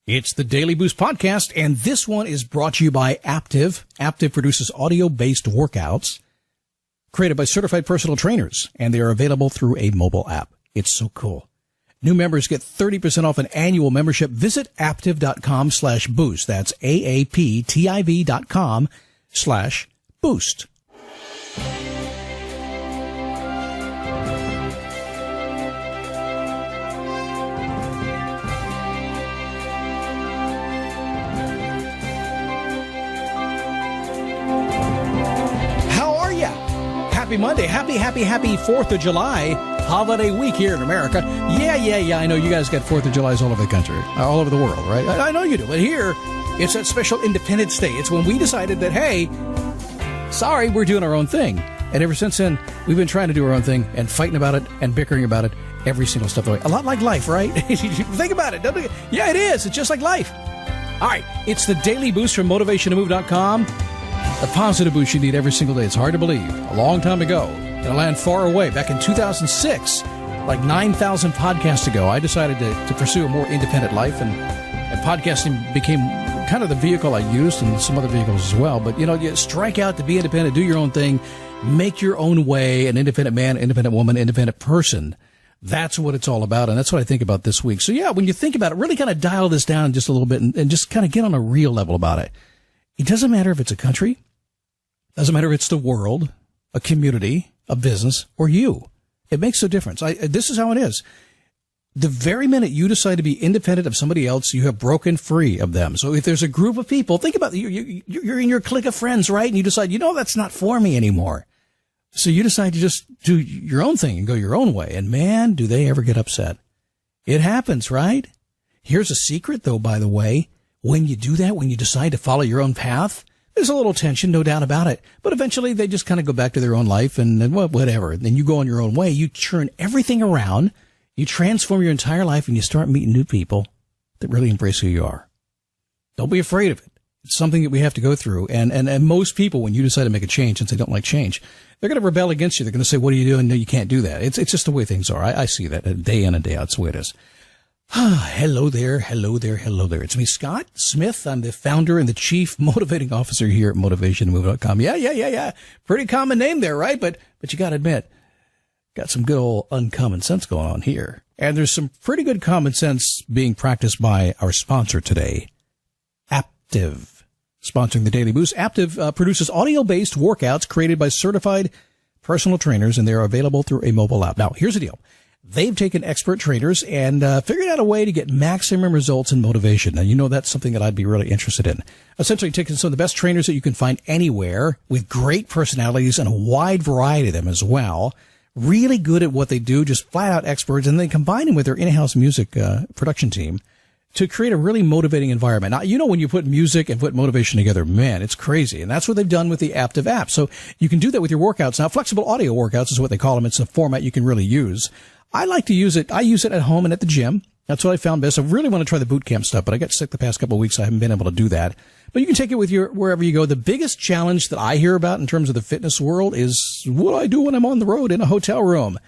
It's the Daily Boost podcast, and this one is brought to you by Aptiv. Aptiv produces audio-based workouts created by certified personal trainers, and they are available through a mobile app. It's so cool. New members get 30% off an annual membership. Visit aptiv.com/boost. That's AAPTIV.com/boost. Happy Monday. Happy 4th of July holiday week here in America. Yeah. I know you guys got 4th of Julys all over the country, all over the world, right? I know you do. But here, it's that special Independence Day. It's when we decided that, hey, sorry, we're doing our own thing. And ever since then, we've been trying to do our own thing and fighting about it and bickering about it every single step of the way. A lot like life, right? Think about it. Yeah, it is. It's just like life. All right. It's the Daily Boost from motivationtomove.com. The positive boost you need every single day. It's hard to believe. A long time ago, in a land far away, back in 2006, like 9,000 podcasts ago, I decided to pursue a more independent life, and podcasting became kind of the vehicle I used, and some other vehicles as well. But, you strike out to be independent, do your own thing, make your own way, an independent man, independent woman, independent person. That's what it's all about, and that's what I think about this week. So, yeah, when you think about it, really kind of dial this down just a little bit and just kind of get on a real level about it. It doesn't matter if it's a country. Doesn't matter if it's the world, a community, a business, or you. It makes no difference. This is how it is. The very minute you decide to be independent of somebody else, you have broken free of them. So if there's a group of people, think about it. You're in your clique of friends, right? And you decide, that's not for me anymore. So you decide to just do your own thing and go your own way. And man, do they ever get upset. It happens, right? Here's a secret, though, by the way. When you do that, when you decide to follow your own path, there's a little tension, no doubt about it. But eventually they just kind of go back to their own life and whatever. And then you go on your own way. You turn everything around. You transform your entire life and you start meeting new people that really embrace who you are. Don't be afraid of it. It's something that we have to go through. And most people, when you decide to make a change, since they don't like change, they're going to rebel against you. They're going to say, what are you doing? No, you can't do that. It's just the way things are. I see that day in and day out. It's the way it is. Hello there. It's me, Scott Smith. I'm the founder and the chief motivating officer here at motivationtomove.com. Yeah. Pretty common name there, right? But you got to admit, got some good old uncommon sense going on here. And there's some pretty good common sense being practiced by our sponsor today, Aptiv. Sponsoring the Daily Boost, Aptiv produces audio-based workouts created by certified personal trainers, and they're available through a mobile app. Now, here's the deal. They've taken expert trainers and figured out a way to get maximum results in motivation. Now, that's something that I'd be really interested in. Essentially, taking some of the best trainers that you can find anywhere with great personalities and a wide variety of them as well. Really good at what they do, just flat-out experts, and they combine them with their in-house music production team to create a really motivating environment. Now, when you put music and put motivation together, man, it's crazy. And that's what they've done with the Aptiv app. So you can do that with your workouts. Now, flexible audio workouts is what they call them. It's a format you can really use. I like to use it. I use it at home and at the gym. That's what I found best. I really want to try the boot camp stuff, but I got sick the past couple of weeks. I haven't been able to do that. But you can take it with you wherever you go. The biggest challenge that I hear about in terms of the fitness world is what do I do when I'm on the road in a hotel room?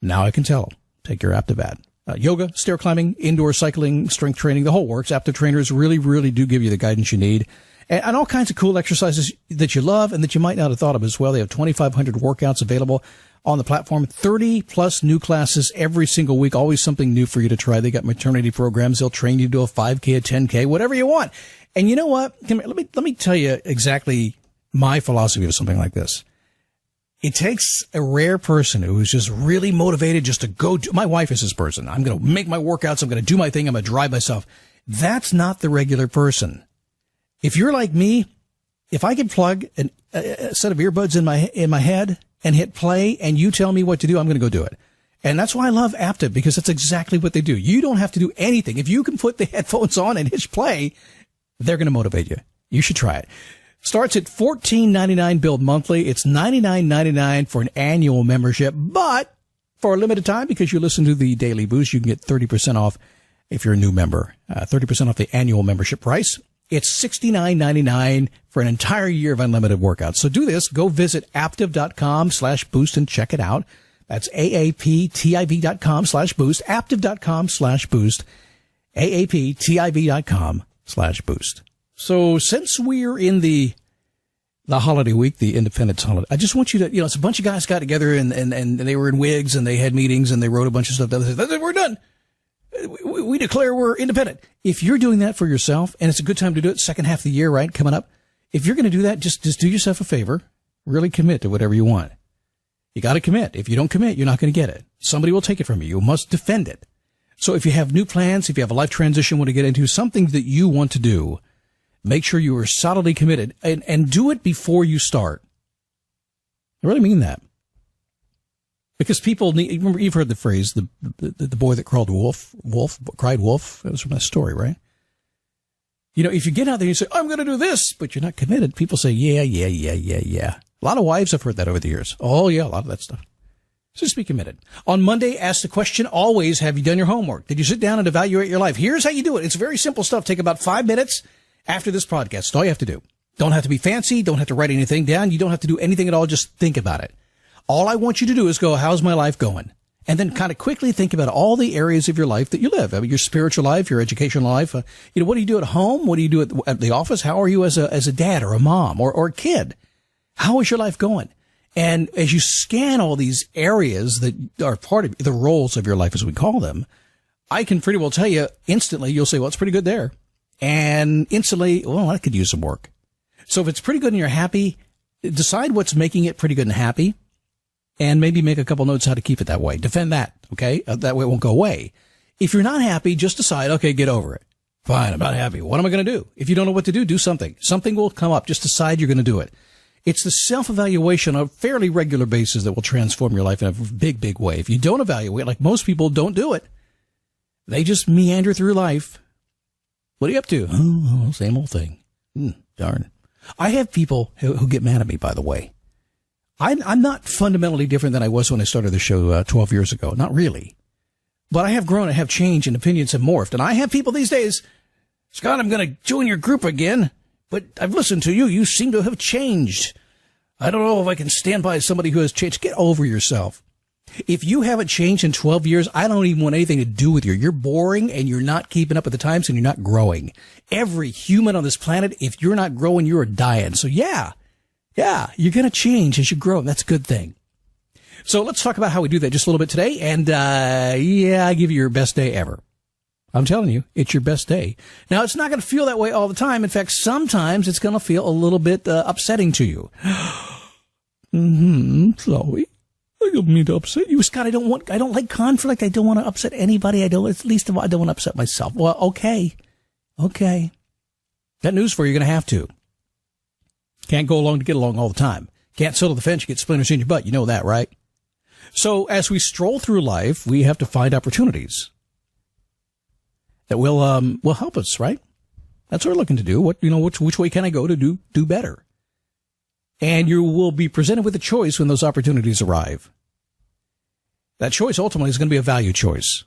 Now I can tell. Take your Aptiv app. Yoga, stair climbing, indoor cycling, strength training, the whole works. Aptiv trainers really do give you the guidance you need. And all kinds of cool exercises that you love and that you might not have thought of as well. They have 2,500 workouts available on the platform, 30+ new classes every single week, always something new for you to try. They got maternity programs. They'll train you to do a 5K, a 10K, whatever you want. And you know what? Let me tell you exactly my philosophy of something like this. It takes a rare person who's just really motivated just to go do. My wife is this person. I'm going to make my workouts. I'm going to do my thing. I'm going to drive myself. That's not the regular person. If you're like me, if I could plug a set of earbuds in my head and hit play and you tell me what to do, I'm going to go do it. And that's why I love Aptiv, because that's exactly what they do. You don't have to do anything. If you can put the headphones on and hit play, they're going to motivate you. You should try it. Starts at $14.99 billed monthly. It's $99.99 for an annual membership. But for a limited time, because you listen to the Daily Boost, you can get 30% off if you're a new member. 30% off the annual membership price. It's $69.99 for an entire year of unlimited workouts. So do this. Go visit aptiv.com/boost and check it out. That's AAPTIV.com/boost, aptiv.com/boost. AAPTIV.com/boost. So since we're in the holiday week, the Independence holiday, I just want you to, it's a bunch of guys got together and they were in wigs and they had meetings and they wrote a bunch of stuff. We're done. We declare we're independent. If you're doing that for yourself, and it's a good time to do it, second half of the year, right, coming up. If you're going to do that, just do yourself a favor. Really commit to whatever you want. You got to commit. If you don't commit, you're not going to get it. Somebody will take it from you. You must defend it. So if you have new plans, if you have a life transition you want to get into, something that you want to do, make sure you are solidly committed and do it before you start. I really mean that. Because people need, remember, you've heard the phrase, the boy that cried wolf. That was from that story, right? If you get out there and you say, I'm going to do this, but you're not committed, people say, yeah. A lot of wives have heard that over the years. Oh, yeah, a lot of that stuff. So just be committed. On Monday, ask the question always, have you done your homework? Did you sit down and evaluate your life? Here's how you do it. It's very simple stuff. Take about 5 minutes after this podcast. That's all you have to do. Don't have to be fancy. Don't have to write anything down. You don't have to do anything at all. Just think about it. All I want you to do is go, how's my life going? And then kind of quickly think about all the areas of your life that you live. I mean, your spiritual life, your educational life. What do you do at home? What do you do at the office? How are you as a dad or a mom or a kid? How is your life going? And as you scan all these areas that are part of the roles of your life, as we call them, I can pretty well tell you instantly, you'll say, well, it's pretty good there. And instantly, well, I could use some work. So if it's pretty good and you're happy, decide what's making it pretty good and happy. And maybe make a couple notes how to keep it that way. Defend that, okay? That way it won't go away. If you're not happy, just decide, okay, get over it. Fine, I'm not happy. What am I going to do? If you don't know what to do something. Something will come up. Just decide you're going to do it. It's the self-evaluation on a fairly regular basis that will transform your life in a big, big way. If you don't evaluate, like most people don't do it, they just meander through life. What are you up to? Oh, same old thing. Darn. I have people who get mad at me, by the way. I'm not fundamentally different than I was when I started the show 12 years ago. Not really. But I have grown, I have changed, and opinions have morphed. And I have people these days, Scott, I'm going to join your group again, but I've listened to you. You seem to have changed. I don't know if I can stand by somebody who has changed. Get over yourself. If you haven't changed in 12 years, I don't even want anything to do with you. You're boring, and you're not keeping up with the times, and you're not growing. Every human on this planet, if you're not growing, you're dying. So yeah, you're going to change as you grow. That's a good thing. So let's talk about how we do that just a little bit today. And, I give you your best day ever. I'm telling you, it's your best day. Now, it's not going to feel that way all the time. In fact, sometimes it's going to feel a little bit upsetting to you. Chloe, I don't mean to upset you. Scott, I don't like conflict. I don't want to upset anybody. I don't want to upset myself. Well, okay. Got news for you. You're going to have to. Can't go along to get along all the time. Can't settle the fence, you get splinters in your butt. You know that, right? So as we stroll through life, we have to find opportunities that will help us, right? That's what we're looking to do. Which way can I go to do better? And you will be presented with a choice when those opportunities arrive. That choice ultimately is going to be a value choice.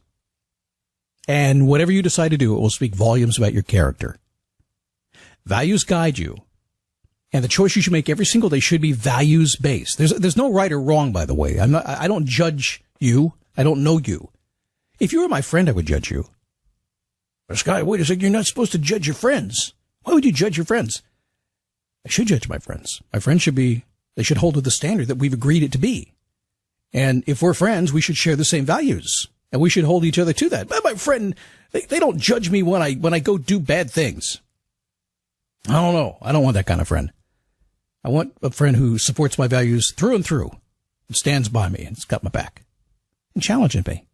And whatever you decide to do, it will speak volumes about your character. Values guide you. And the choice you should make every single day should be values-based. There's no right or wrong, by the way. I don't judge you. I don't know you. If you were my friend, I would judge you. But Scott, wait a second. You're not supposed to judge your friends. Why would you judge your friends? I should judge my friends. My friends they should hold to the standard that we've agreed it to be. And if we're friends, we should share the same values. And we should hold each other to that. But my friend, they don't judge me when I go do bad things. I don't know. I don't want that kind of friend. I want a friend who supports my values through and through and stands by me and has got my back and challenging me.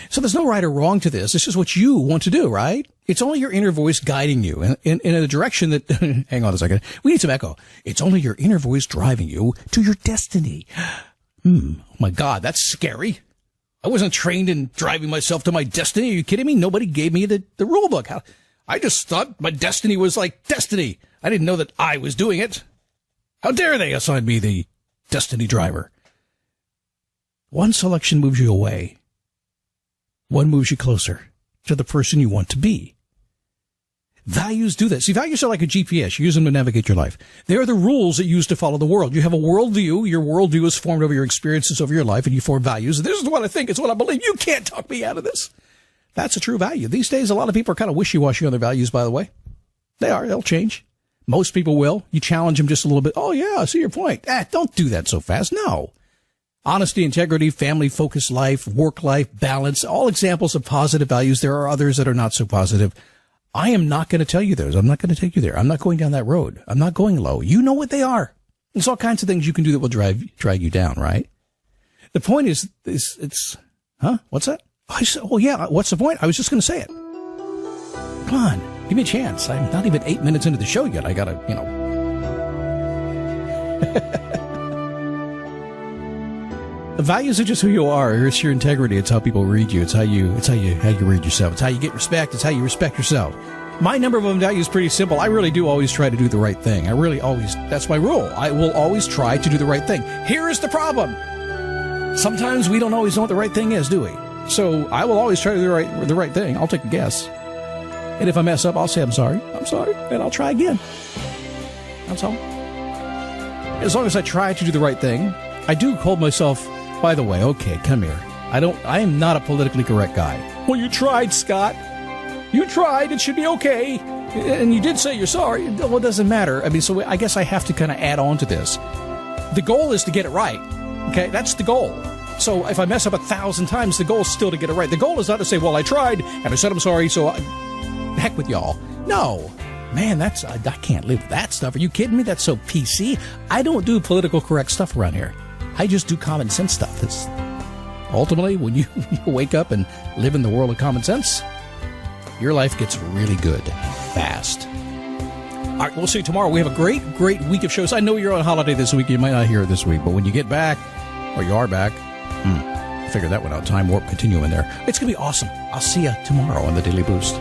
So there's no right or wrong to this. This is what you want to do, right? It's only your inner voice guiding you in a direction that, hang on a second. We need some echo. It's only your inner voice driving you to your destiny. Oh my God, that's scary. I wasn't trained in driving myself to my destiny. Are you kidding me? Nobody gave me the rule book. I just thought my destiny was like destiny. I didn't know that I was doing it. How dare they assign me the destiny driver? One selection moves you away. One moves you closer to the person you want to be. Values do that. See, values are like a GPS. You use them to navigate your life. They are the rules that you use to follow the world. You have a worldview. Your worldview is formed over your experiences over your life, and you form values. This is what I think. It's what I believe. You can't talk me out of this. That's a true value. These days, a lot of people are kind of wishy-washy on their values, by the way. They are. They'll change. Most people will. You challenge them just a little bit. Oh, yeah, I see your point. Don't do that so fast. No. Honesty, integrity, family-focused life, work-life, balance, all examples of positive values. There are others that are not so positive. I am not going to tell you those. I'm not going to take you there. I'm not going down that road. I'm not going low. You know what they are. There's all kinds of things you can do that will drag you down, right? The point is what's that? Oh, yeah, what's the point? I was just going to say it. Come on, give me a chance. I'm not even 8 minutes into the show yet. I got to, The values are just who you are. It's your integrity. It's how people read you. It's how you read yourself. It's how you get respect. It's how you respect yourself. My number one value is pretty simple. I really do always try to do the right thing. That's my rule. I will always try to do the right thing. Here is the problem. Sometimes we don't always know what the right thing is, do we? So I will always try to do the right thing. I'll take a guess. And if I mess up, I'll say, I'm sorry, and I'll try again. That's all. As long as I try to do the right thing, I do hold myself, by the way, okay, come here. I am not a politically correct guy. Well, you tried, Scott. You tried. It should be okay. And you did say you're sorry. Well, it doesn't matter. I mean, so I guess I have to kind of add on to this. The goal is to get it right. Okay, that's the goal. So if I mess up 1,000 times, the goal is still to get it right. The goal is not to say, well, I tried, and I said I'm sorry, so heck with y'all. No. Man, I can't live with that stuff. Are you kidding me? That's so PC. I don't do political correct stuff around here. I just do common sense stuff. It's ultimately, when you wake up and live in the world of common sense, your life gets really good fast. All right, we'll see you tomorrow. We have a great, great week of shows. I know you're on holiday this week. You might not hear it this week, but when you get back, or you are back, figure that one out. Time warp continuum in there. It's going to be awesome. I'll see you tomorrow on the Daily Boost.